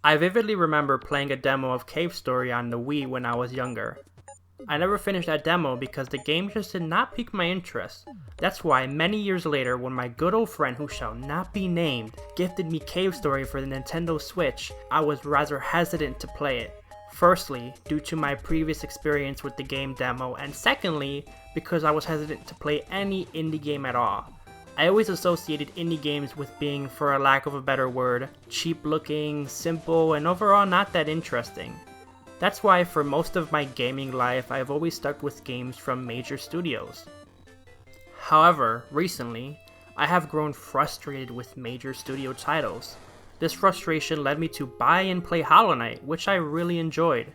I vividly remember playing a demo of Cave Story on the Wii when I was younger. I never finished that demo because the game just did not pique my interest. That's why many years later, when my good old friend who shall not be named gifted me Cave Story for the Nintendo Switch, I was rather hesitant to play it. Firstly, due to my previous experience with the game demo, and secondly, because I was hesitant to play any indie game at all. I always associated indie games with being, for a lack of a better word, cheap looking, simple, and overall not that interesting. That's why for most of my gaming life, I've always stuck with games from major studios. However, recently, I have grown frustrated with major studio titles. This frustration led me to buy and play Hollow Knight, which I really enjoyed.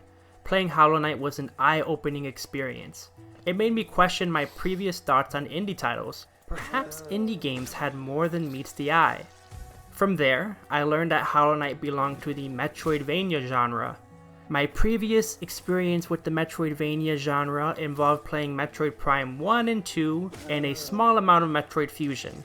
Playing Hollow Knight was an eye-opening experience. It made me question my previous thoughts on indie titles. Perhaps indie games had more than meets the eye. From there, I learned that Hollow Knight belonged to the Metroidvania genre. My previous experience with the Metroidvania genre involved playing Metroid Prime 1 and 2 and a small amount of Metroid Fusion.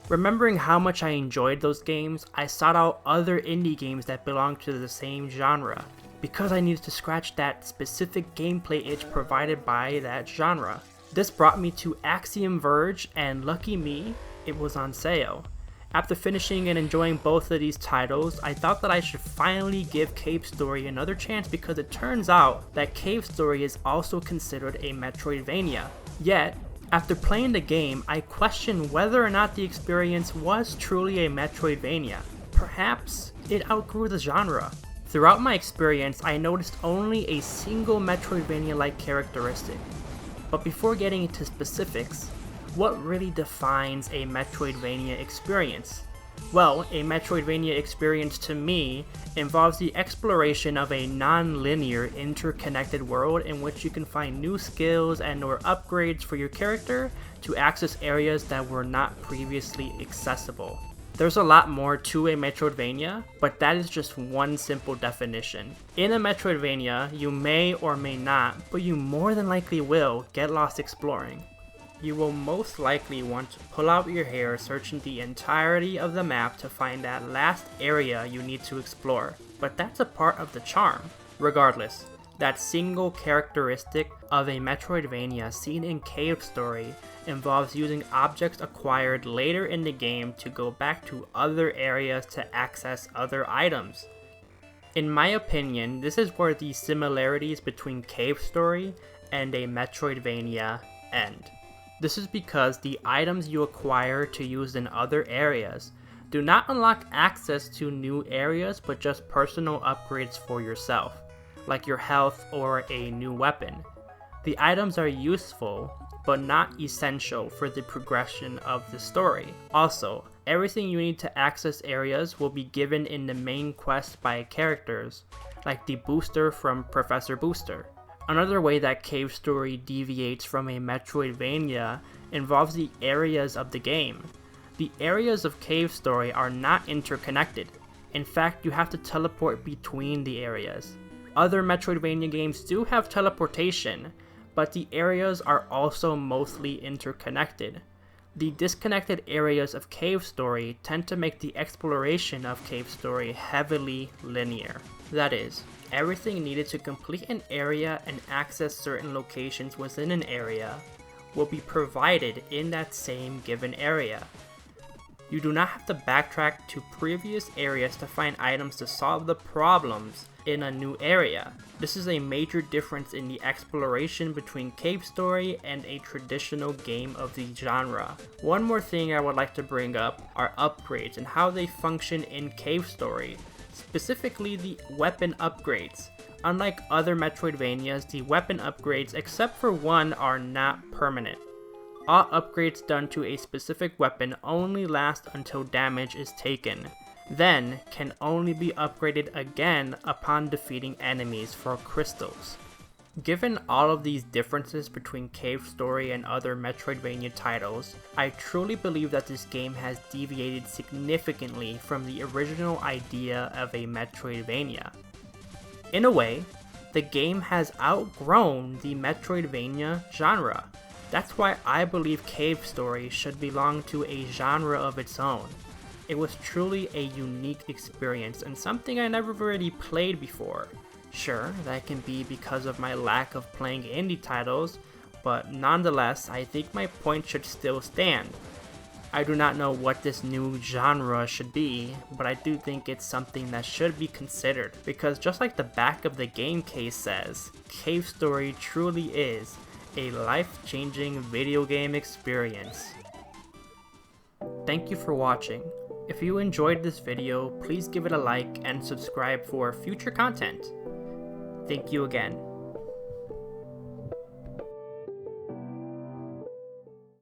Remembering how much I enjoyed those games, I sought out other indie games that belonged to the same genre, because I needed to scratch that specific gameplay itch provided by that genre. This brought me to Axiom Verge, and lucky me, it was on sale. After finishing and enjoying both of these titles, I thought that I should finally give Cave Story another chance because it turns out that Cave Story is also considered a Metroidvania. Yet, after playing the game, I questioned whether or not the experience was truly a Metroidvania. Perhaps it outgrew the genre. Throughout my experience, I noticed only a single Metroidvania-like characteristic. But before getting into specifics, what really defines a Metroidvania experience? Well, a Metroidvania experience to me involves the exploration of a non-linear, interconnected world in which you can find new skills and or upgrades for your character to access areas that were not previously accessible. There's a lot more to a Metroidvania, but that is just one simple definition. In a Metroidvania, you may or may not, but you more than likely will, get lost exploring. You will most likely want to pull out your hair searching the entirety of the map to find that last area you need to explore, but that's a part of the charm. Regardless, that single characteristic of a Metroidvania seen in Cave Story involves using objects acquired later in the game to go back to other areas to access other items. In my opinion, this is where the similarities between Cave Story and a Metroidvania end. This is because the items you acquire to use in other areas do not unlock access to new areas but just personal upgrades for yourself, like your health or a new weapon. The items are useful, but not essential for the progression of the story. Also, everything you need to access areas will be given in the main quest by characters, like the booster from Professor Booster. Another way that Cave Story deviates from a Metroidvania involves the areas of the game. The areas of Cave Story are not interconnected. In fact, you have to teleport between the areas. Other Metroidvania games do have teleportation, but the areas are also mostly interconnected. The disconnected areas of Cave Story tend to make the exploration of Cave Story heavily linear. That is, everything needed to complete an area and access certain locations within an area will be provided in that same given area. You do not have to backtrack to previous areas to find items to solve the problems in a new area. This is a major difference in the exploration between Cave Story and a traditional game of the genre. One more thing I would like to bring up are upgrades and how they function in Cave Story, specifically the weapon upgrades. Unlike other Metroidvanias, the weapon upgrades, except for one, are not permanent. All upgrades done to a specific weapon only last until damage is taken, then can only be upgraded again upon defeating enemies for crystals. Given all of these differences between Cave Story and other Metroidvania titles, I truly believe that this game has deviated significantly from the original idea of a Metroidvania. In a way, the game has outgrown the Metroidvania genre. That's why I believe Cave Story should belong to a genre of its own. It was truly a unique experience and something I never really played before. Sure, that can be because of my lack of playing indie titles, but nonetheless, I think my point should still stand. I do not know what this new genre should be, but I do think it's something that should be considered, because just like the back of the game case says, Cave Story truly is a life-changing video game experience. Thank you for watching. If you enjoyed this video, please give it a like and subscribe for future content. Thank you again.